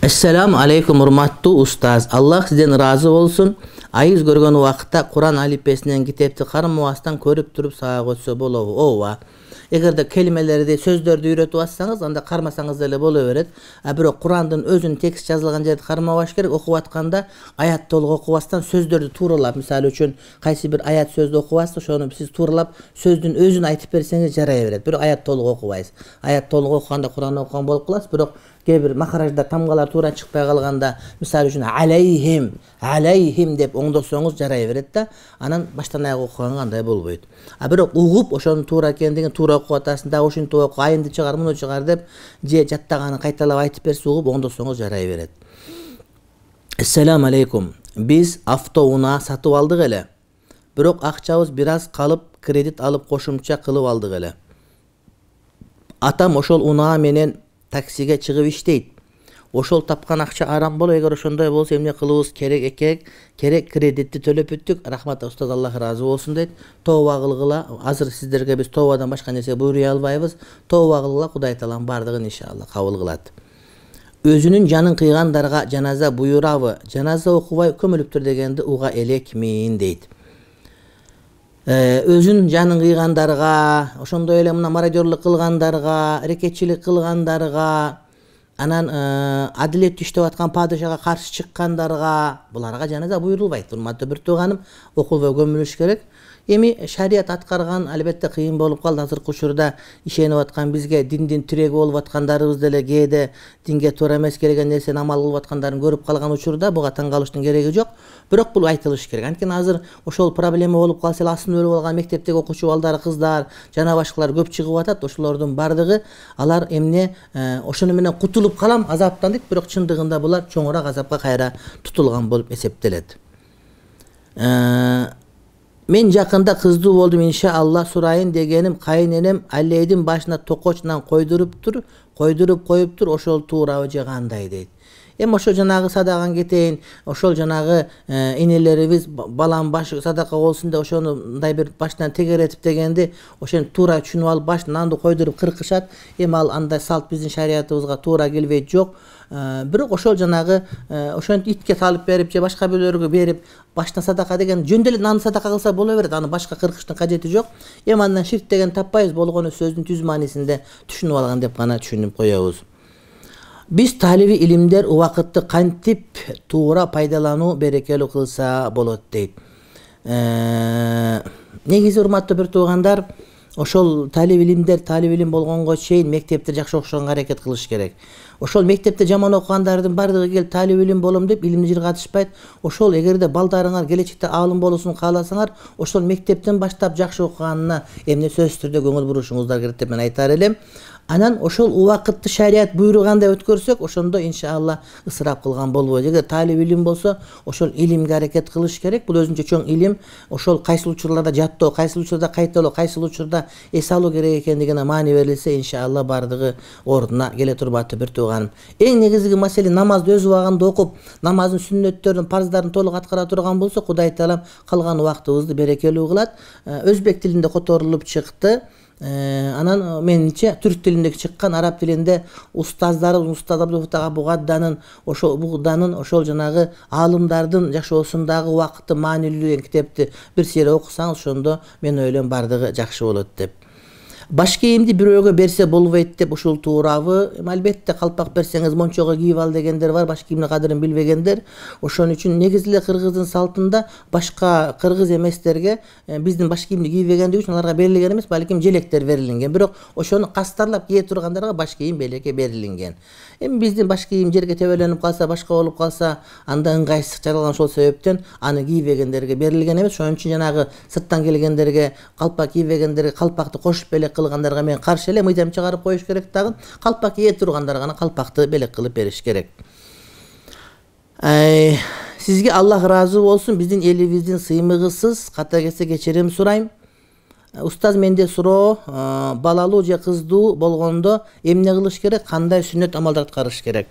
Assalamu alaikum urmattu ustaz. Allah sizden razı olsun. Ayız görgön wagtda Kur'an alifbesinden kitepti karmabastан көрüp turup sağa koysa bolobu. Ova. Egerde kelimeleri, sözlerdi öğretip atsanız, anda karmasanız da boluveret. Bирок Kur'an'dın özün tekst yazılgan жерди karmabaş керек. Okup atkanda ayat толук okubastан sözlerdi tuuralap. Misal üçün kaysi bir ayat sözді okubasız, şonu siz tuuralap sözdün özün aytıp berseniz jaraya beret. Бирок ayat толук okubayız. Ayat толук okuganda Kur'an okugan bolup kalasız. Бирок bir makarajda tamgalar turan çıkpay kalganda misal üçün aleyhim dep oңдосоңуз жарай берет да, анан баштан аяк окуган кандай болбойт. Бирок угуп ошонун туура экендигин туура окуп атасың да, ушинтип оку, айымды чыгар, муну чыгар деп же жаттаганын кайталап айтып берсе угуп оңдосоңуз жарай берет. Assalamu alaikum. Biz автоунаа сатып алдык эле. Бирок акчабыз бир аз калып, кредит алып кошумча кылып алдык эле. Атам ошол унаа менен таксиге чыгып иштейт. Ошол тапкан акча арам боло, эгер ошондой болсо эмне кылыбыз керек кредитти төлөп бүттүк. Рахмат устаз, Аллах разы болсун дейт. Тооба кылгыла. Азыр сиздерге биз тообадан башка нерсе буйруй албайбыз. Тооба кылгыла, Кудай таалам бардыгын иншалла кабыл кылат. Өзүнүн жанын кыйгандарга жаназа буйурабы? Жаназа окубай көмүлүптүр дегенди уга элекмин дейт. Өзүн жанын кыйгандарга, ошондой эле мына мародёрлук кылгандарга, рекетчилик кылгандарга, анан адилет иштеп аткан падышага каршы чыккандарга, буларга жаназа буйрулбайт. Урматтуу бир тууганым, окулбай көмүлүш керек. Эми шарият аткарган албетте кыйын болуп калды. Азыркы учурда ишенип аткан бизге диндин тиреги болуп аткандарыбыз деле кээде динге туура эмес келген нерсени амал кылып аткандарын көрүп калган учурда буга таң калыштын кереги жок. Бирок бул айтылыш керек. Анткени азыр ошол проблема болуп калса эле, астын өлүп алган мектептеги окуучу балдар, кыздар жана башкалар көп чыгып атат. Ошолордун бардыгы алар эмне ошону менен кутулуп калам, азаптан дейт. Бирок чындыгында булар чоңураак азапка кайра тутулган болуп эсептелет. Мен жакында кыздуу болдум иншалла, сурайын дегеним кайненем аллейдин башына токочунан койдуруп коюптур, ошол туурабы же кандай дейт. Эми ошо жанагы садаган кетейин, ошол жанагы инелерибиз балам башы садака болсун деп ошону мындай бир башынан тегеретип дегенди ошону туура түшүнүп алып башынан анды койдуруп кыркышат. Эми ал андай салт биздин шариятыбызга туура келбейт жок. Бирок ошол жанагы ошентип итке салып берип же башка бирөөлөргө берип башына садака деген жөн эле нан садака кылса боло берет. Аны башка кыркыштын кажети жок. Эми андан ширк деген таппайбыз, болгону сөздүн түз маанисинде түшүнүп алган деп гана түшүнүп коебуз. Биз талиби илимдер убакытты кантип туура пайдалануу берекелүү кылса болот дейт. Негизи урматтуу бир туугандар, ошол талип илим болгонго чейин мектепте жакшы окушганга аракет кылыш керек. Ошол мектепте жаман окугандардын бардыгы келип талип илим болом деп илимди жыргатышпайт. Ошол эгерде балдарыңар келечекте аалым болуусун кааласаңар, ошол мектептен баштап жакшы окуганына эмне сөзсүз түрдө көңүл бурушуңуздар керек деп мен айтар элем. Анан ошол убакытты шарият буйругандай өткөрсөк, ошондо иншалла ысырап кылган болбойт. Эгер талип илим болсо, ошол илимге аракет кылыш керек. Бул өзүнчө чоң илим. Ошол кайсыл учурларда жаттоо, кайсыл учурда кайталоо, кайсыл учурда эс алуу керек экендигине маани берилсе, иншалла бардыгы ордуна келе турбаттуу бир тууганым. Эң негизги маселе намазды өз убагында окуп, намаздын сүннөттөрүн, парздарын толук аткара турган болсо, Кудай таалам калган убактыбызды берекелүү кылат. Өзбек тилинде которулуп чыкты. Анан менимче түрк тилинде чыккан, араб тилинде Устаз Абдулфатах Бугадданын ошол жанагы аалымдардын жашоосундагы убакытты маанилүү деген китепти бир сере окусаңыз, ошондо мен ойлойм бардыгы жакшы болот деп. Баш кийимди бирөөгө берсе болбойт деп ушул туурабы? Албетте калпак берсеңиз мончого кийип ал дегендер бар, баш кийимдин кадырын билбегендер. Ошон үчүн негизи эле кыргыздын салтында башка кыргыз эместерге биздин баш кийимди кийбегендиги үчүн аларга берилген эмес, балким желектер берилген. Бирок ошону кастарлап кие тургандарга баш кийим белекке берилген. Эми биздин баш кийим жерге тебеленип калса, башка болуп калса, анда ыңгайсыздык жаралган, ошол себептен аны кийбегендерге берилген эмес. Ошон үчүн жанагы сырттан келгендерге, калпак кийбегендерге калпакты кошуп белек кылгандарга мен каршы элем. Мыйдам чыгарып коюш керек дагы. Калпак кие тургандарга гана калпакты белек кылып бериш керек. Сизге Аллах разы болсун. Биздин элибиздин сыймыгысыз ката кетсе кечирим сурайм. Устаз, менде суроо, балалуу же кыздуу болгондо эмне кылыш керек, кандай сүннөт амалдар аткарыш керек?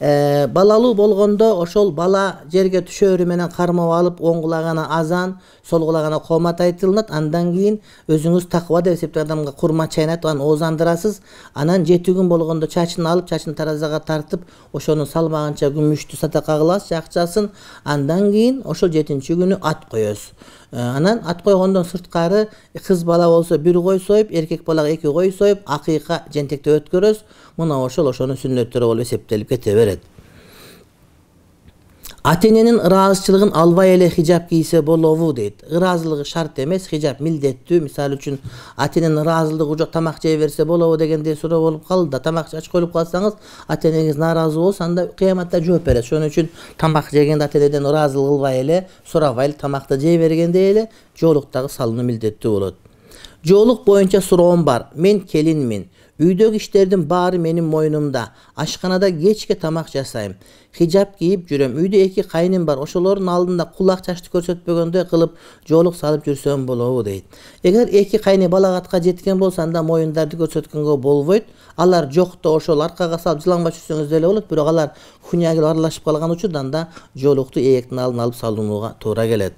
Балалуу болгондо ошол бала жерге түшөөрү менен кармап алып, оң кулагына азан, сол кулагына коомат айтылынат. Андан кийин өзүңүз таква деп эсептеген адамга курма чайнатып, анан оозандырасыз. Анан 7 күн болгондо чачын алып, чачын таразага тартып, ошонун салмагынча күмүштү садака кыласыз, акчасын. Андан кийин ошол 7-чи күнү ат коесуз. Анан ат койгондон сырткары кыз бала болсо 1 кой союп, эркек балага 2 кой союп, акыйка жентекте өткөрөсүз. Мына ошонун сүннөттөрү болуп эсептелип кете берет. Ата-эненин ыраазычылыгын албай эле хижап кийсе болобу дейт. Ыраазылыгы шарт эмес, хижап милдеттүү. Мисалы үчүн ата-эненин ыраазылыгы жок, тамак жей берсе болобу дегендей суроо болуп калды да. Тамак ач коюп калсаңыз, ата-энеңиз нааразы болсо, анда кыяматта жооп берет. Ошон үчүн тамак жегенде ата-энеден ыраазылык кылбай эле, сурабай эле тамакты жей бергендей эле жоолуктагы салынуу милдеттүү болот. Жоолук боюнча суроом бар. Мен келинмин. Үйдөгү иштердин баары менин мойнумда. Ашканада кечке тамак жасайм. Хижап кийип жүрөм. Үйдө 2 кайным бар. Ошолордун алдында кулак чачты көрсөтпөгөндөй кылып жоолук салып жүрсөм болобу дейт. Эгер 2 кайны балагатка жеткен болсо, анда моюндарды көрсөткөнгө болбойт. Алар жокто ошол аркага салып жылаңбай жүрсөңүз деле болот. Бирок алар хуняга аралашып калган учурда анда жоолукту ээктин алдын алып салууга туура келет.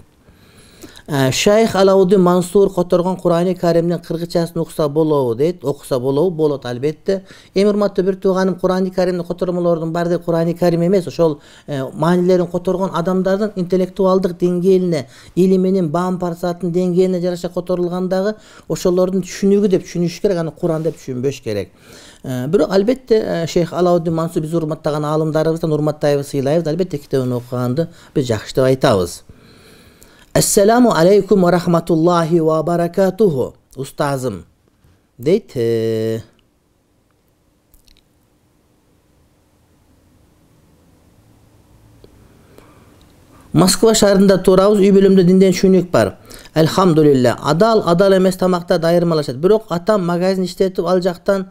Шайх Алауди Мансур которгон Кур'ани Каримдин кыргызчасын укса болобу дейт. Окуса болобу? Болот албетте. Эми урматтуу бир тууганым, Кур'ани Каримдин котормолордун баардыгы Кур'ани Карим эмес, ошол маанилерин которгон адамдардын интеллектуалдык деңгээлине, илиминин баам-парасаттын деңгээлине жараша которулгандагы ошолордун түшүнүгү деп түшүнүш керек, аны Кур'ан деп түшүнбөш керек. Бирок албетте Шейх Алауди Мансур биз урматтаган аалымдарыбыздан урматтайбыз, сыйлайбыз. Албетте китебин окуганды биз жакшы деп айтабыз. Ассаламу алейкум ва рахматуллахи ва баракатуху. Устазым дейт. Москва шаарында турабыз. Үй бүлөмдө динден түшүнүк бар. Элхамдулилля. Адал эмес тамакта айырмалашат. Бирок атам магазин иштетип, ал жактан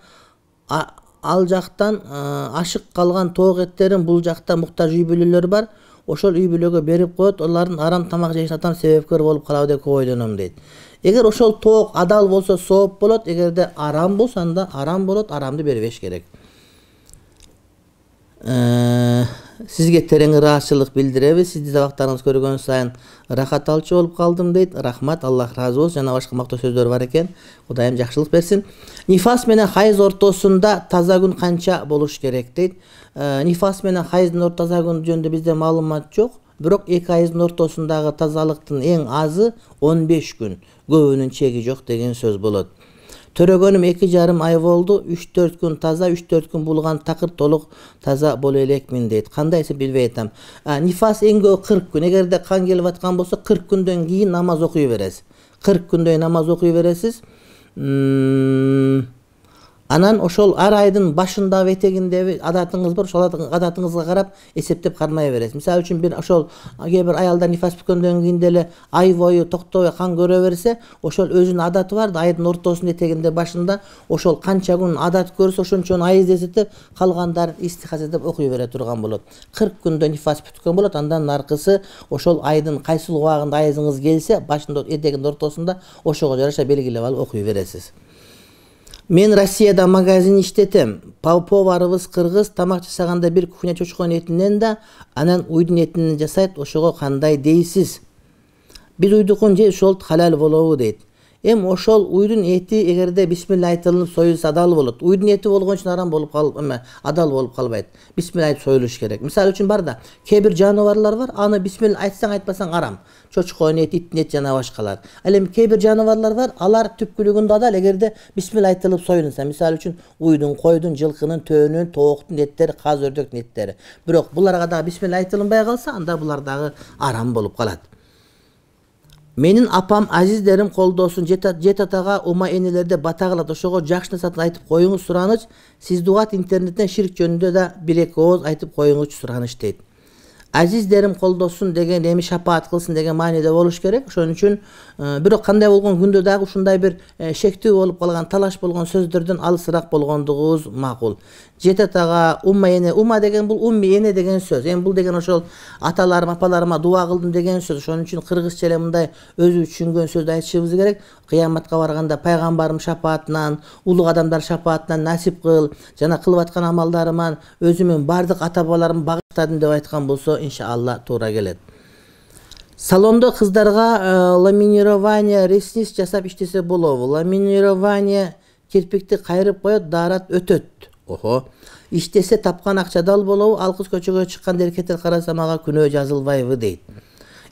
ашык калган тоок эттерин бул жакта муктаж үй бүлөлөр бар. Ошол үй бүлөгө берип коет, олардын арам тамак жешин атам себепкер болуп калабы деп ойлоном дейт. Эгер ошол тоок адал болсо сооп болот, эгерде арам болсо анда арам болот, арамды бербеш керек. Сизге терең ыраазычылык билдиребиз. Сизди сабактарыңыз көргөн сайын рахат алчу болуп калдым дейт. Рахмат, Аллах разы болсун. Жана башка мактоо сөздөр бар экен. Кудайым жакшылык берсин. Нифас менен хайыз ортосунда таза күн канча болуш керек дейт. Нифас менен хайыздын таза күнү жөнүндө бизде маалымат жок. Бирок 2 айдын ортосундагы тазалыктын эң азы 15 күн. Көбүнүн чеги жок деген сөз болот. Төрөгөнүм 2,5 ай болду. 3-4 күн таза, 3-4 күн булган такыр толук таза боло элекмин дейт. Кандайсы билбей атам. Нифас эң көп 40 күн. Эгерде кан келип аткан болсо 40 күндөн кийин намаз окуй бересиз. 40 күндөй намаз окуй бересиз. Анан ошол ар айдын башындагы этегинде адатыңыз бар, ошол адатыңызга карап эсептеп кармай бересиз. Мисалы үчүн бир ошол кээ бир аялдар нифас бүткөндөн кийин деле ай бою токтобой кан көрө берсе, ошол өзүнүн адаты бар да, айдын ортосунда этегинде башында ошол канча күн адат көрсө ошончон айыз эсептеп калгандарын истихаз деп окуй бере турган болот. 40 күндө нифас бүткөн болот, андан наркысы ошол айдын кайсыл убагында айызыңыз келсе, башында этегинин ортосунда ошого жараша белгилеп алып окуй бересиз. Мен Россияда магазин иштетем. Поварыбыз кыргыз, тамак жасаганда бир кухня чочкон этинен да, анан уйдун этинен жасайт. Ошого кандай дейсиз? Биз уйдукун же ошол халал болобу дейт. Ошол уйдун эти эгерде бисмилла айтылып союлса адал болот. Уйдун эти болгон үчүн арам болуп адал болуп калбайт. Бисмилла айтып союлуш керек. Мисалы үчүн бар да, кээ бир жаныбарлар бар, аны бисмилла айтсаң айтпасаң арам. Чочкон эт, иттин эти жана башкалар. Ал эми кээ бир жаныбарлар бар, алар түпкүлүгүндө адал эгерде бисмилла айтылып союлса. Мисалы үчүн уйдун, койдун, жылкынын, төөнүн, тооктун эттери, каз өрдөктүн эттери. Бирок буларга да бисмилла айтылынбай калса, анда булар дагы арам болуп калат. Менин апам азиздерим колдосун, жет атага ума энелерде бата кылат. Ошого жакшы нерсени айтып коюңуз сураныч. Сиз дуат интернеттен ширк жөнүндө да 1-2 ооз айтып коюңуз сураныч дейт. Azizlerim koldosun деген, эми шапаат кылсын деген мааниде болуш керек. Ошон үчүн бирок кандай болгон күндө дагы ушундай бир шектүү болуп калган, талаш болгон сөздөрдөн алысыраак болгондугубуз макул. Жетет ага умма эне, умма деген бул умми эне деген сөз. Эми бул деген ошол аталарым, апаларыма дуа кылдым деген сөз. Ошон үчүн кыргызча эле мындай өзү түшүнгөн сөздү айтышыбыз керек. Кыяматка барганда пайгамбарым шапаатынан, улуг адамдар шапаатынан насип кыл, жана кылып аткан амалдарыман өзүмүн бардык ата бабаларымды багыштадым деп айткан болсо, иншалла туура келет. Салондо кыздарга ламинирование ресниц жасап иштесе болобу? Ламинирование кирпикти кайрып коет, даарат өтөт. Охо. İştese tapkan akça dal bolu, alkız köçüge çıkan derketer karasam ağa күнөө жазылбайбы дейт.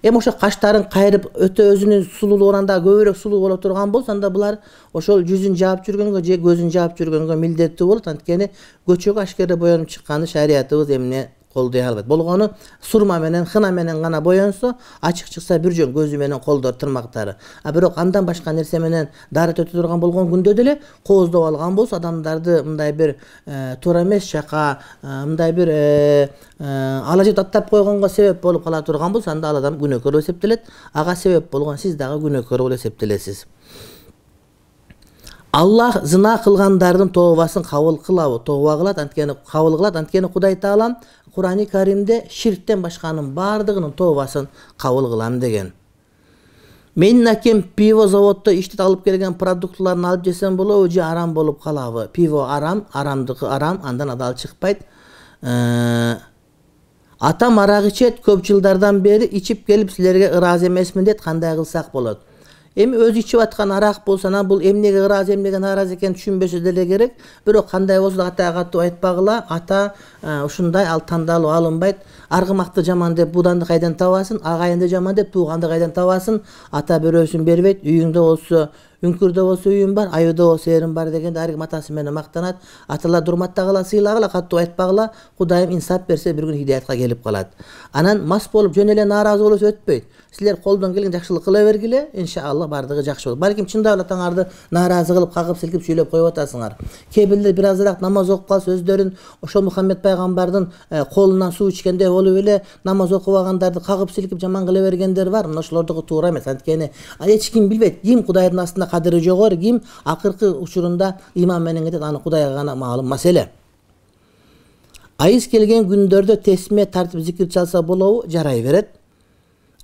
Ошо каштарын кайрып өтө өзүнүн сулуулугунан көбүрөөк сулуу боло турган болсо, анда булар ошол жүзүн жаап жүргөнгө же көзүн жаап жүргөнгө милдеттүү болот. Анткени көчөгө ашкере боюнуп чыкканы шариятыбыз эмне колдой албайт. Болгону сурма менен, хына менен гана боюнсо, ачык чыкса бир жөн көзү менен колдор, тырмактары. Бирок андан башка нерсе менен даарат өтө турган болгон күндө деле кооздоп алган болсо, адамдарды мындай бир туура эмес жака, мындай бир алажет аттап койгонго себеп болуп кала турган болсо, анда ал адам күнөөкөр болуп эсептелет. Ага себеп болгон сиз дагы күнөөкөр болуп эсептелесиз. Аллах зына кылгандардын тообасын кабыл кылабы? Тооба кылат, анткени кабыл кылат. Анткени Кудай Таалам Кур'ан-ы Каримде ширктен башканын бардыгынын тообасын кабыл кылам деген. Менин акем пиво заводдо иштеп алып келген продуктларын алып жесем болобу же арам болуп калабы? Пиво арам, арамдыкы арам, андан адал чыкпайт. Атам арак ичет, көп жылдардан бери ичип келип силерге ыраазы эмесмин дейт, кандай кылсак болот? Эми өзү ичип аткан арак болсо, бул эмнеге ыраазы, эмнеге нааразы экенин түшүнбөсө деле керек. Бирок кандай болсо да атага катып айтпагыла. Ата ушундай, ал тандалып алынбайт. Аргымакты жаман деп буданды кайдан табасың, агайынды жаман деп тууганды кайдан табасың. Ата бирөөсүн бербейт. Үйүңдө болсо үңкүрдө болсо үйүм бар, айылда болсо эрим бар дегенде ар ким атасы менен мактанат. Аталар урматтагыла, сыйлагыла, катып айтпагыла. Кудайым инсап берсе бир күн хидаятка келип калат. Анан мас болуп жөн эле нааразы болсо өтпөйт. Силер колдон келген жакшылык кыла бергиле, иншалла бардыгы жакшы болот. Балким чындап эле атаңарды нааразы кылып, кагып силкип сүйлөп коюп атасыңар. Кээ бирлер бир азыраак намаз окуп калса, өздөрүн ошол Мухаммед пайгамбардын колунан суу ичкенде болуп эле намаз окубагандарды кагып силкип жаман кыла бергендер бар. Мына ошолордугу туура эмес. Анткени эч ким билбейт, ким Кудайдын астында кадыры жогору, ким акыркы учурунда иман менен кетет, аны Кудайга гана маалым маселе. Айыз келген күндөрдө тесме тартып зикир чалса болобу? Жарай берет.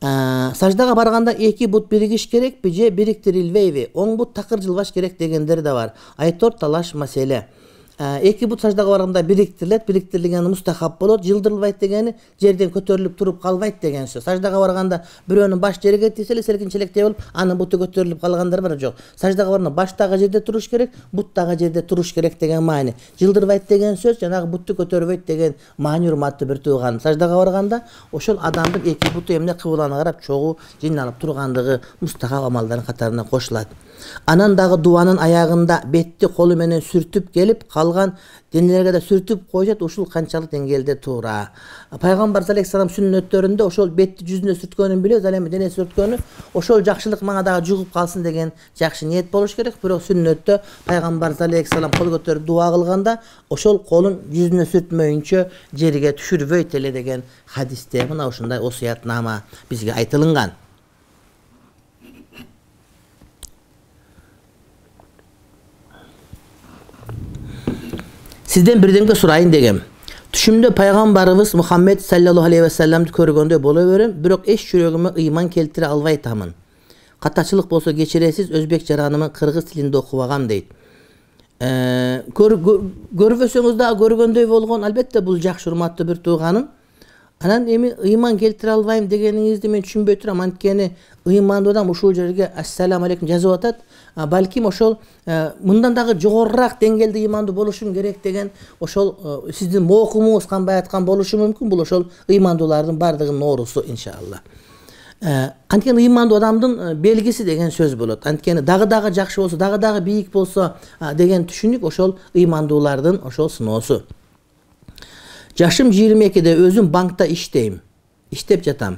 Саждага барганда эки бут биригиш керекпи же бириктирилбейби? Оң бут такыр жылбаш керек дегендер да бар. Айтор талаш маселе. Эки бут саждага барганда бириктирилет, бириктирилгени мустахап болот. Жылдырылбайт дегени жерден көтөрүлүп туруп калбайт деген сөз. Саждага барганда бирөөнүн баш жерге тийсе эле селкинчелектей болуп, анын буту көтөрүлүп калгандар бар жок. Саждага барганда баштагы жерде туруш керек, буттагы жерде туруш керек деген маани. Жылдырбайт деген сөз жанагы бутту көтөрбөйт деген маани, урматтуу бир тууган. Саждага барганда ошол адамдын эки буту эмне кыбланы карап чогуу жыйналып тургандыгы мустахап амалдардын катарына кошулат. Анан дагы дуанын аягында бетти колу менен сүртүп келип, калган денелерге да сүртүп коюшат. Ушул канчалык деңгээлде туура? Пайгамбар алейхиссалам сүннөттөрүндө ошол бетти жүзүнө сүрткөнүн билебиз, ал эми дене сүрткөнү ошол жакшылык мага дагы жугуп калсын деген жакшы ниет болуш керек. Бирок сүннөттө пайгамбар алейхиссалам кол көтөрүп дуа кылганда ошол колун жүзүнө сүртмөйүнчө жерге түшүрбөйт эле деген хадисте мына ушундай осуятнама бизге айтылынган. Sizden birdemge surayın degem. Түшүмдө пайгамбарыбыз Мухаммед саллаллаху алейхи ва салламды көргөндө боло берем, бирок эч жүрөгүмө ыйман келтире албай атамын. Катачылык болсо кечиресиз, өзбек жаранымын кыргыз тилинде окубагам дейт. Көрбөсөңүз да көргөндөй болгон, албетте бул жакшы, урматтуу бир тууганым. Анан эми ыйман келтире албайм дегениңизди мен түшүнбөй турам. Анткени ыймандуу адам ушул жерге ассаламу алейкум жазып атат. Балким ошол мындан дагы жогорураак деңгээлде ыймандуу болушум керек деген ошол сиздин моокумуңуз канбай аткан болушу мүмкүн. Бул ошол ыймандуулардын бардыгынын оорусу иншалла. Анткени ыймандуу адамдын белгиси деген сөз болот. Анткени дагы жакшы болсо, дагы бийик болсо деген түшүнүк ошол ыймандуулардын ошол сыноосу. Жашым 22'de özüm bankta işteyim. İştep жатам.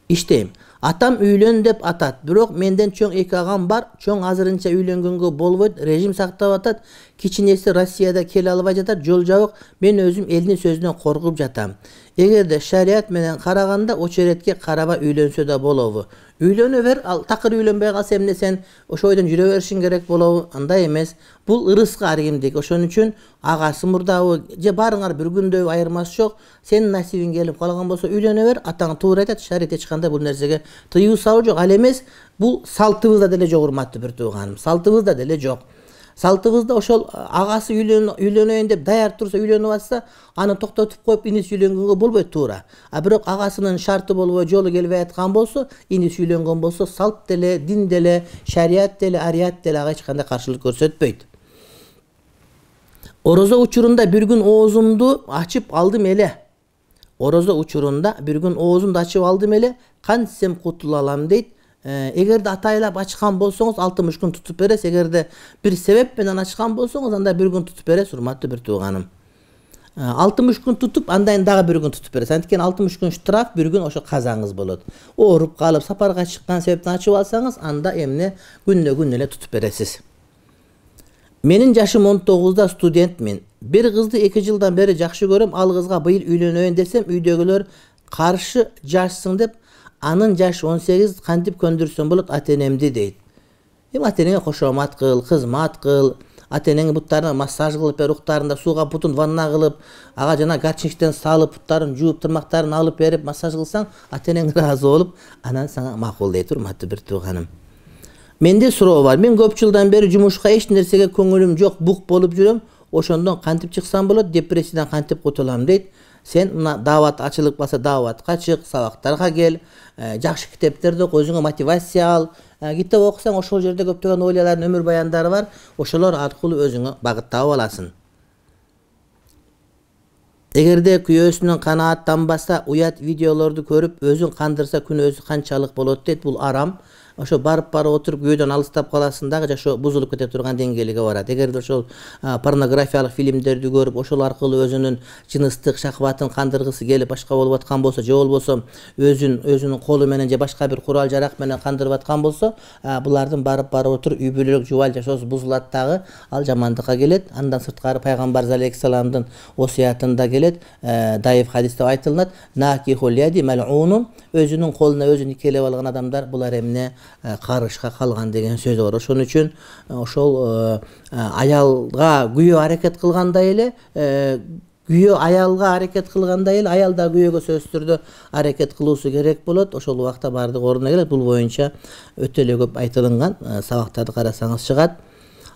İşteyim. Atam üylön dep atat. Bирок menden чоң эки агам бар. Чоң азырынча үйлөнгөнгө болбойт. Режим сактап атат. Кичинеси Россияда келе албай жатат. Жол жабык. Мен өзүм элдин сөзүнөн коркуп жатам. Эгерде шарият менен караганда очеретке караба үйлөнсө да болобу. Үйлөнө бер, ал такыр үйлөнбөй калса эмне сен ошо ойдон жүрө беришиң керек болобу? Андай эмес. Бул ырыска ар кимдик. Ошон үчүн агасы мурдабы же барыңар бир күндөй айырмасы жок. Сенин насибиң келип калган болсо үйлөнө бер. Атаң туура айтат. Шарият эч кандай бул нерсеге тыюу салуу жок. Ал эмес, бул салтыбызда деле жок, урматтуу бир тууганым. Салтыбызда деле жок. Салтыбызда ошол агасы үйлөнөйүн деп даяр турса, үйлөнүп атса, аны токтотуп коюп иниси үйлөнгөнгө болбойт туура. А бирок агасынын шарты болбой, жолу келбей аткан болсо, иниси үйлөнгөн болсо, салт деле, дин деле, шарият деле, арият деле ага эч кандай каршылык көрсөтпөйт. Орозо учурунда бир күн оозумду ачып алдым эле. Орозо учурунда бир күн оозумду ачып алдым эле, кантсем кутула алам дейт. Эгерде атайлап ачкан болсоңуз 60 күн тутуп бересиз. Эгерде бир себеп менен ачкан болсоңуз, анда бир күн тутуп бересиз, урматтуу бир тууганым. 60 күн тутуп, андан дагы бир күн тутуп бересиз. Анткени 60 күн штраф, бир күн ошо казаңыз болот. Ооруп калып, сапарга чыккан себептен ачып алсаңыз, анда эмне күннө эле тутуп бересиз. Менин жашым 19да, студентмин. Bir kızdı 2 жылдан бери жакшы көрөм. Ал кызга быйыл үйлөнөйүн десем, үйдөгүлөр каршы жашсың деп, анын жашы 18, кантип көндүрсөм болот ата-энемди дейт. Ата-энеңе кошомат кыл, кызмат кыл, ата-энеңе буттарына массаж кылып бер, уктарында сууга бутун ванна кылып, ага жана гачниктен салып, буттарын жууп, тырмактарын алып берип, массаж кылсаң, ата-энең ыраазы болуп, анан сага макул дейт, урматтуу бир тууганым. Менде суроо бар. Мен көп жылдан бери жумушка эч нерсеге көңүлүм жок, бук болуп жүрөм. Ошондон кантип чыксам болот, депрессиядан кантип кутулам дейт. Сен мына дават ачылып калса, даватка чык, сабактарга кел, жакшы китептерди оку, өзүңө мотивация ал. Китеп окусаң, ошол жерде көптөгөн ойларлардын өмүр баяндары бар. Ошолор аркылуу өзүңө багыт таап аласың. Эгерде күйөөсүнөн канааттанбаса, уят видеолорду көрүп, өзүн кандырса, күнөөсү канчалык болот дейт. Бул арам. Ошо барып отуруп күйөөдөн алыстап каласың дагы, жашоо бузулуп кете турган деңгээлге барат. Эгерде ошол порнографиялык фильмдерди көрүп, ошол аркылуу өзүнүн жыныстык шахватын кандыргысы келип башка болуп аткан болсо, же болбосо өзүнүн колу менен же башка бир курал жарак менен кандырып аткан болсо, булардын барып отуруп үй бүлөлүк жубал жашоосу бузулат дагы, ал жамандыкка келет. Андан сырткары пайгамбар алейхиссаламдын осуятында келет, дайыф хадисте айтылат, накихул яди мал'унун, өзүнүн колуна өзү никелеп алган адамдар булар эмне карышка калган деген сөз бар. Ошон үчүн ошол аялга күйөө аракет кылгандай эле, күйөө аялга аракет кылгандай эле, аял да күйөөгө сөзсүз түрдө аракет кылуусу керек болот. Ошол убакта баардык ордуна келет. Бул боюнча өтө эле көп айтылган, сабактарды карасаңыз чыгат.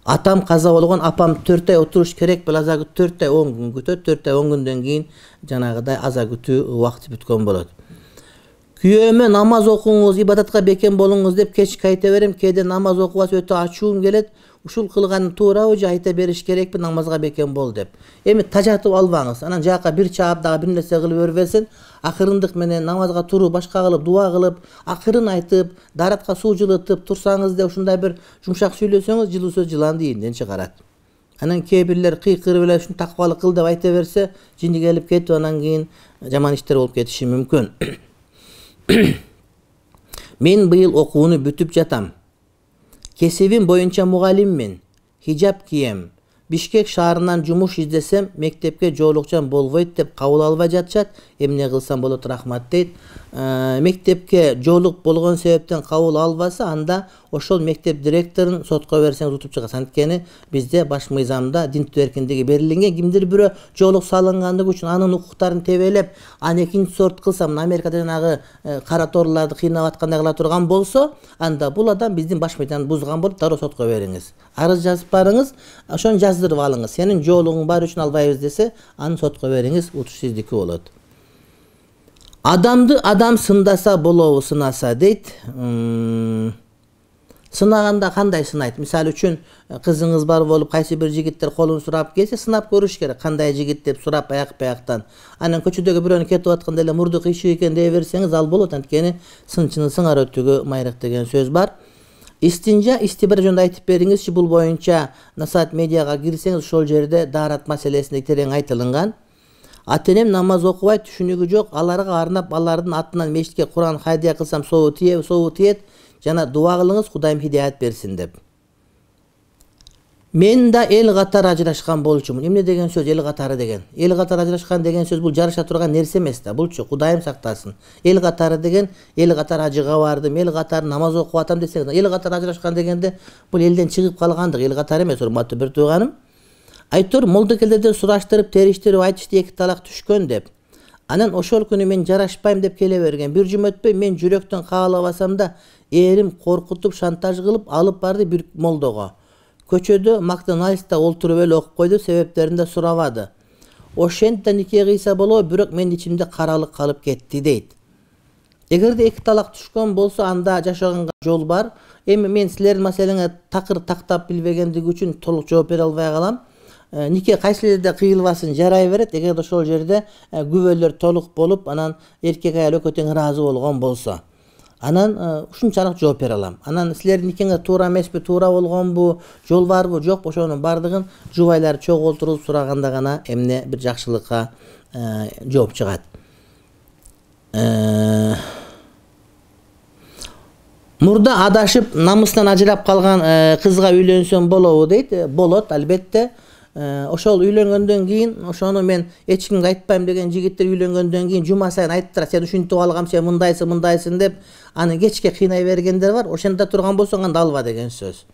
Атам каза болгон, апам 4 ай отуруш керек, бул аза 4 ай 10 күн күтөт. 4 ай 10 күндөн кийин жанагыдай аза күтүү убакыты бүткөн болот. Күйөөмө намаз окуңуз, ибадатка бекем болуңуз деп кечке айта берем. Кээде намаз окубас өтө ачуум келет. Ушул кылганым туурабы же айта бериш керекпи, намазга бекем бол деп. Эми тажатып албаңыз. Анан жака бир чаап дагы бир нерсе кылып өрбесин. Акырындык менен намазга туруп, башка кылып, дуа кылып, акырын айтып, даратка суу жылытып турсаңыз да ушундай бир жумшак сүйлөсөңүз, жылуу сөз жыланды ийинден чыгарат. Анан кээ бирлер кыйкырып эле ушун таквалык кыл деп айта берсе, жини келип кетип, анан кийин жаман иштер болуп кетиши мүмкүн. Мен быйыл окууну бүтүп жатам. Кесибим боюнча мугалиммин. Хижап кием. Бишкек шаарынан жумуш издесем, мектепке жоолукчан болбойт деп кабыл албай жатышат. Эмне кылсам болот, рахмат дейт. Мектепке жоолук болгон себептен кабыл албаса, анда ошол мектеп директорун сотко берсеңиз утуп чыгасыз. Анткени бизде баш мыйзамда дин эркиндиги берилген. Кимдир бирөө жоолук салынгандыгы үчүн анын укуктарын тебелеп, аны экинчи сорт кылса, Америкада жанагы кара торларды кыйнап аткандай кыла турган болсо, анда бул адам биздин баш мыйзамды бузган болуп, дароо сотко бериңиз. Арыз жазып барыңыз, ошону жаздырып алыңыз. Сенин жоолугуң бар үчүн албайбыз десе, аны сотко бериңиз, утуш сиздики болот. Адамды адам сындаса болобу, сынаса дейт. Сынаганда кандай сынайт? Мисалы үчүн кызыңыз бар болуп, кайсы бир жигиттер колун сурап келсе, сынап көрүш керек. Кандай жигит деп сурап аяк-паяктан. Анан көчөдөгү бирөөнү кетип атканда эле мурду кыйшык экен дей берсеңиз, ал болот. Анткени сынчыны сыңар өтүгү майрак деген сөз бар. Истинжа, истибар жөнүндө айтып бериңизчи, бул боюнча Насаат медиага кирсеңиз, ошол жерде даарат маселесинде терең айтылган. Ата-энем намаз окубайт, түшүнүгү жок, аларга арнап алардын атынан мечитке Куран хайдия кылсам собу тиет жана дуа кылыңыз, Кудайым хидаят берсин деп. Мен да эл катары ажырашкан болчумун. Эмне деген сөз эл катары деген? Эл катары ажырашкан деген сөз бул жараша турган нерсе эмес да. Булчу Кудайым сактасын. Эл катары деген эл катары ажыга бардым, эл катары намаз окуп атам десең, эл катары ажырашкан дегенде бул элден чыгып калгандык, эл катары эмес, урматтуу бир тууганым. Айтор молдокелдерден сураштырып, териштирип айтышты эки талак түшкөн деп. Анан ошол күнү мен жарашпайм деп келе берген. Бир жума өтпөй мен жүрөктөн каалабасам да эрим коркутуп шантаж кылып алып барды бир молдого. Көчөдө Макдональдста олтуруп эле окуп койду, себептерин да сурабады. Ошентип нике кыйса болобу, бирок менин ичимде каралык калып кетти дейт. Эгерде эки талак түшкөн болсо, анда жашаганга жол бар. Эми мен силердин маселеңе такыр тактап билбегендиги үчүн толук жооп бере албай калам. Нике кайсы жерде кыйылбасын жарай берет, эгерде ошол жерде күбөлөр толук болуп, анан эркек аял экөө тең ыраазы болгон болсо. Анан ушунчалык жооп бере алам. Анан силердин никеңер туура эмеспи, туура болгонбу, жол барбы, жокпу, ошонун бардыгын жубайлар чогултуруп сураганда гана эмне бир жакшылыкка жооп чыгат. Мурда адашып намысынан ажырап калган кызга үйлөнсөм болобу дейт. Болот, албетте. Ошол үйлөнгөндөн кийин, ошону мен эч кимге айтпайм деген жигиттер үйлөнгөндөн кийин жума сайын айттыра, сен ушинтип алгам, сен мындайсың деп, аны кечке кыйнай бергендер бар. Ошондо турган болсоң анда алба деген сөз.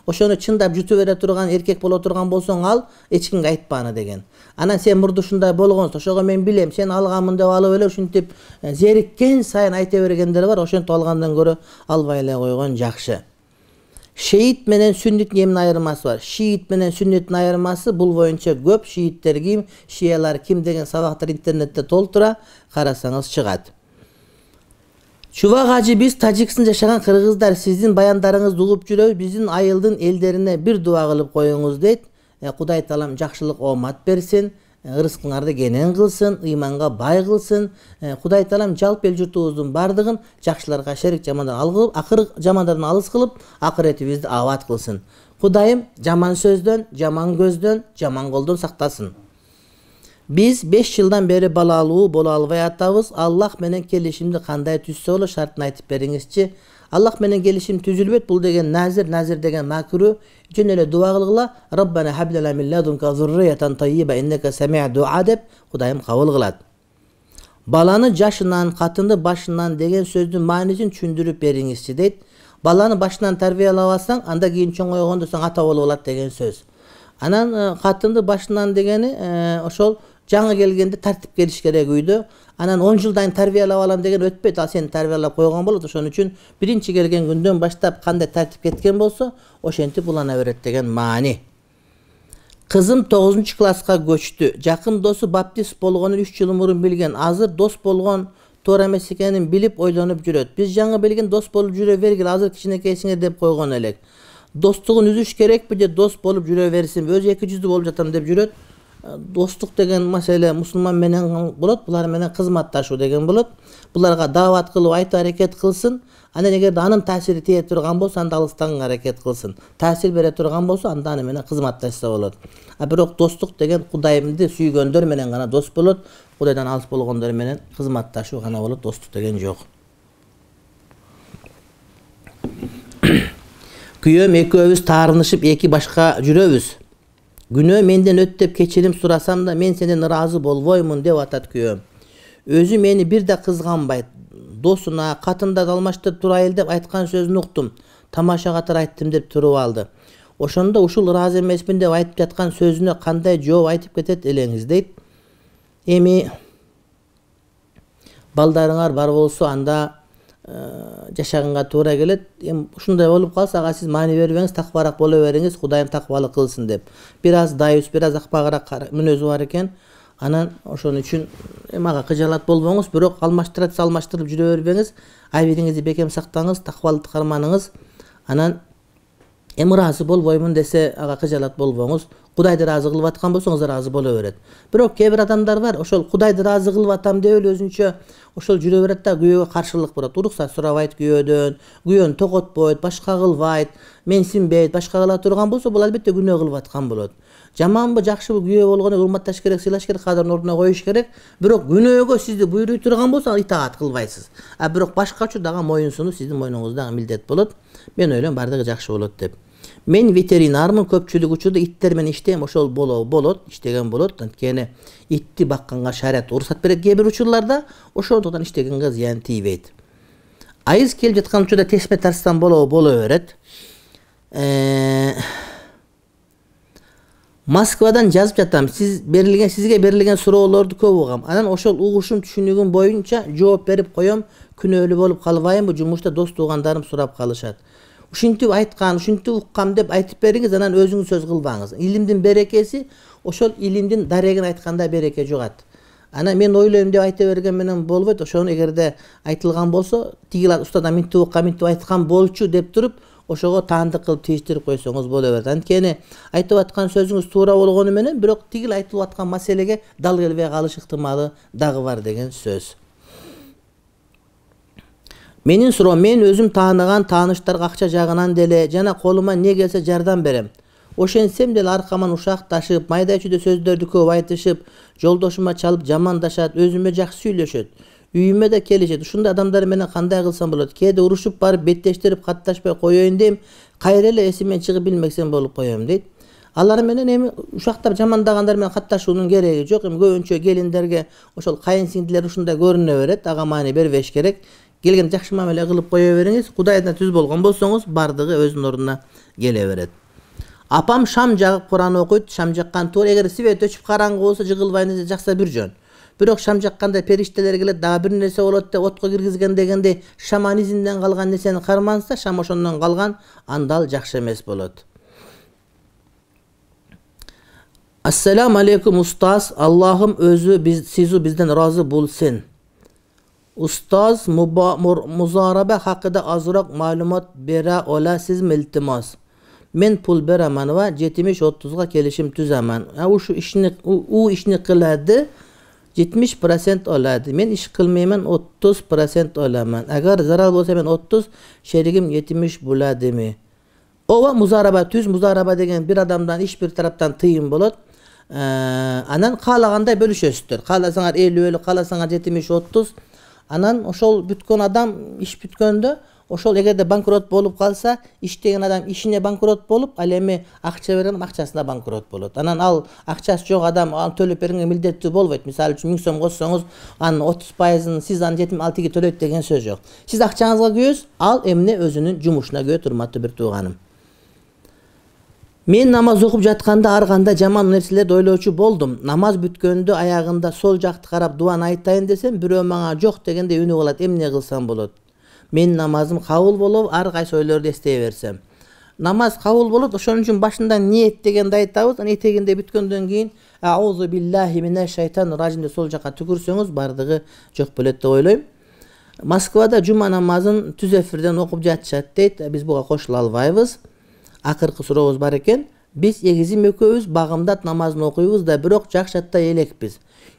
Ошону чындап жутуп бере турган эркек боло турган болсоң ал, эч кимге айтпа аны деген. Анан сен мурда ушундай болгонсуң, ошого мен билем, сен алганмын деп алып эле ушинтип зериккен сайын айта бергендер бар. Ошентип алгандан көрө албай эле койгон жакшы. Шиит менен сүнниттин эмне айырмасы бар? Шиит менен сүнниттин айырмасы бул боюнча көп. Шииттер ким, шиялар ким деген сабактар интернетте толтура, карасаңыз чыгат. Чубак ажы, биз Тажикстанда жашаган кыргыздар сиздин баяндарыңызды угуп жүрөбүз, биздин айылдын элдерине бир дуа кылып коюңуз дейт. Кудай таалам жакшылык оомат берсин, ырыскыңарды кенен кылсын, ыйманга бай кылсын. Кудай таалам жалпы эл журтубуздун бардыгын жакшыларга шерик, жамандардан алгылып, акыр жамандардан алыс кылып, акыретибизди абат кылсын. Кудайым жаман сөздөн, жаман көздөн, жаман колдон сактасын. Биз 5 жылдан бери балалуу боло албай атабыз. Аллах менен келишимди кандай түзсө болот, шартын айтып бериңизчи. Аллах менен келишим түзүлбөйт, бул деген назир деген макру. Жөн эле дуа кылгыла. Раббана хаб лана мин ладунка зурриятан тайyiba иннека сами'у дуа деп Кудайым кабыл кылат. Баланы жашынан, катынды башынан деген сөздүн маанисин түшүндүрүп бериңизчи дейт. Баланы башынан тарбиялабасаң, анда кийин чоңойгондо сен ата болуп алат деген сөз. Анан катынды башынан дегени ошол жаңы келгенде тартип келиш керек үйдө. Анан 10 жылдан тарбиялап алам деген өтпөйт, ал сени тарбиялап койгон болот. Ошон үчүн биринчи келген күндөн баштап кандай тартип кеткен болсо, ошентип улана берет деген маани. Кызым 9 класска көчтү. Жакын досу баптист болгонун 3 жыл мурун билген. Азыр дос болгон туура эмес экенин билип ойлонуп жүрөт. Биз жаңы билген дос болуп жүрө бергил, азыр кичинекейсиңер деп койгон элек. Достугун үзүш керекпи же дос болуп жүрө берсинби? Өзү эки жүздүү болуп жатам деп жүрөт. Достук деген маселе мусулман менен болот, булар менен кызматташуу деген болот. Буларга даават кылып айта аракет кылсын. Анан эгерде анын таасири тие турган болсо, анда алыстан аракет кылсын. Таасир бере турган болсо, анда аны менен кызматташса болот. Бирок достук деген Кудайымды сүйгөндөр менен гана дос болот. Кудайдан алыс болгондор менен кызматташуу гана болот, достук деген жок. Күйөөм экөөбүз таарынышып эки башка жүрөбүз. Күнөө менден өт деп кечирим сурасам да, мен сенден ыраазы болбоймун деп атат күйөөм. Өзү мени бир да кызганбайт. Досуна, катында алмаштырып турайыл деп айткан сөзүн уктум. Тамаша катар айттым деп туруп алды. Ошондо ушул ыраазы эмесмин деп айтып жаткан сөзүнө кандай жооп айтып кетет элеңиз дейт. Эми балдарыңар бар болсо, анда жашаганга туура келет. Ушундай болуп калса, ага сиз маани бербеңиз, такварак боло бериңиз, Кудайым таквалык кылсын деп. Бир аз дайыс, бир аз акпагыраак мүнөзү бар экен. Анан ошон үчүн ага кыжалат болбоңуз, бирок алмаштырып жүрө бербеңиз, айбириңизди бекем сактаңыз, таквалык карманыңыз. Анан ыраазы болбоймун десе, ага кыжалат болбоңуз. Кудайды ыраазы кылып аткан болсоңуз ыраазы боло берет. Бирок кээ бир адамдар бар, ошол Кудайды ыраазы кылып атам деп эле өзүнчө ошол жүрө берет да, күйөөгө каршылык болот. Уруксат сурабайт күйөөдөн, күйөөнү токотпойт, башка кылбайт, менсинбейт, башка кыла турган болсо, бул албетте күнөө кылып аткан болот. Жаманбы, жакшыбы күйөө болгону урматташ керек, сыйлаш керек, кадырын ордуна коюш керек. Бирок күнөөгө сизди буйруй турган болсо итаат кылбайсыз. А бирок башка учурдагы моюн сунуу сиздин мойнуңуздагы милдет болот. Мен ойлойм бардыгы жакшы болот деп. Мен ветеринармын, көпчүлүк учурда иттер менен иштейм, ошол болот, иштеген болот. Анткени итти бакканга шарият уруксат берет кээ бир учурларда, ошондуктан иштегенге зыян тийбейт. Айыз келип жаткан учурда тесме тарстан боло берет. Москвадан жазып жатам. Сизге берилген суроолорду көп угам. Анан ошол угушум, түшүнүгүм боюнча жооп берип коем. Күнөөлүү болуп калбайынбы? Жумушта дос туугандарым сурап калышат. Ушинтип айткан, ушинтип уккам деп айтып бериңиз, анан өзүңүз сөз кылбаңыз. Илимдин берекеси ошол илимдин дарегин айтканда береке жугат. Анан мен ойлойм деп айта берген менен болбойт. Ошону эгерде айтылган болсо, тигил устадан минтип уккам, минтип айткан болчу деп туруп, ошого таандык кылып тийиштирип койсоңуз боло берет. Анткени айтып аткан сөзүңүз туура болгону менен, бирок тигил айтылып аткан маселеге дал келбей калыш ыктымалы дагы бар деген сөз. Менин суроом, мен өзүм тааныган тааныштарга акча жагынан деле жана колума не келсе жардам берем. Ошентсем деле аркаман ушак ташып, майда чүйдө сөздөрдү көп айтышып, жолдошума чалып жамандашат, өзүмө жакшы сүйлөшөт. Үйүмө да келишет. Ушундай адамдар менен кандай кылсам болот? Кээде урушуп барып, беттештирип катташпай коеюн дейм. Кайра эле эсимден чыгып билмесем болуп коем дейт. Алар менен эми ушактап жамандагандар менен катташуунун кереги жок. Эми көбүнчө келиндерге ошол кайын сиңдилер ушундай көрүнө берет. Ага маани бербеш керек. Келген жакшы мамиле кылып кое бериңиз. Кудайдан түз болгон болсоңуз, бардыгы өзүнүн ордуна келе берет. Апам шам жагып Куран окуйт, шам жаккан туура. Эгер свет өчүп караңгы болсо жыгылбайын десе жакса бир жөн. Бирок шам жакканда периштелер келет, дагы бир нерсе болот деп отко киргизген дегендей шаманизмден калган нерсени кармаңызса, шам ошондон калган, андал жакшы эмес болот. Ассаламу алейкум устаз, Аллахым өзү сизу бизден разы болсун. Устаз, музараба хакында азыраак маалымат бере аласызбы илтимос? Мен пул беремин ва 70-30га келишим түзөмөн. У ишни кылады, 70% алады. Мен иш кылмаймын, 30% аламын. Агар зарар болсо мен 30, шеригим 70 буладымы? Ооба, музараба түз, музараба деген бир адамдан иш бир тараптан тыйым болот. Анан каалагандай бөлүшөсүздөр. Кааласаңар 50, кааласаңар 70-30. Анан ошол бүткөн адам иш бүткөндө, ошол эгерде банкрот болуп калса, иштеген адам ишине банкрот болуп, ал эми акча берген адам акчасына банкрот болот. Анан ал акчасы жок адам төлөп беренге милдеттүү болбойт. Мисалы үчүн 1000 сом коссоңуз, анын 30%-ын сиз анын 76-га төлөйт деген сөз жок. Сиз акчаңызга күйөсүз, ал эмне өзүнүн жумушуна күйөт, урматтуу бир тууганым. Мен намаз окуп жатканда ар кандай жаман нерселерди ойлоочу болдум. Намаз бүткөндө аягында сол жакты карап дуан айтайын десем, бирөө мага жок дегенде үнү кылат. Эмне кылсам болот? Мен намазым кабыл болуп, ар кайсы ойлорду эстей берсем. Намаз кабыл болот, ошон үчүн башында ниет дегенди айтабыз. Анан этегинде бүткөндөн кийин аузу биллахи минаш шайтанир ражим деп сол жака түкүрсөңүз, бардыгы жок болот деп ойлойм. Москвада жума намазын түз эфирден окуп жатышат дейт. Биз буга кошула албайбыз. Акыркы сурообуз бар экен. Биз эгизим экөөбүз багымдат намазын окуйбуз да, бирок жакшаттай элекпиз.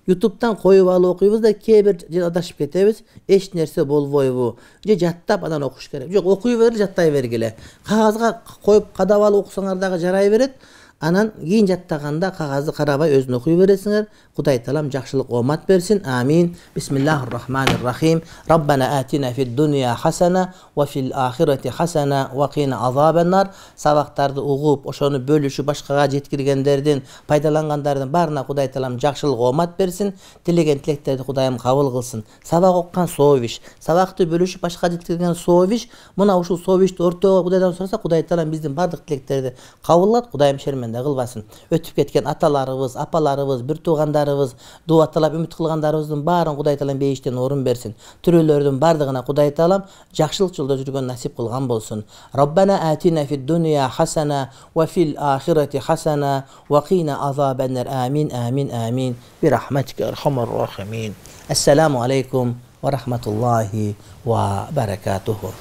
YouTube'дан коюп алып окуйбуз да, кээ бир адашып кетебиз. Эч нерсе болбойбу? Же жаттап анан окуш керек? Жок, окуй бергиле, жаттай бергиле. Кагазга коюп кадап алып окусаңар дагы жарай берет. Анан кийин жаттаганда кагазды карабай өзүн окуй бересиңер. Кудай таалам жакшылык оомат берсин. Амин. Бисмиллахир-рахманир-рахим. Раббана атина фид-дунья хасана ва фил-ахирати хасана ва кина азабан-нар. Сабактарды угуп, ошону бөлүшүп башкага жеткиргендердин, пайдалангандардын баарына Кудай таалам жакшылык оомат берсин. Тилеген тилектерди Кудайым кабыл кылсын. Сабак оккан сообиш, сабакты бөлүшүп башкага жеткирген сообиш, мына ушул сообишти ортого Кудайдан сураса, Кудай таалам биздин бардык тилектерди кабыллат. Кудайым шермен кылбасын. Өтүп кеткен аталарыбыз, апаларыбыз, бир туугандарыбыз, дуа талап үмүт кылгандарыбыздын баарын Кудай таалам бейиштен орун берсин. Түрөлөрдүн бардыгына Кудай таалам жакшылык жолдо жүргөн насип кылган болсун. Раббана атина фид-дунья хасана ва фил-ахирати хасана ва кина азабан-нар. Амин, амин, амин. Би рахматика архамар рахимин. Ассаламу алейкум ва рахматуллахи ва баракатуху.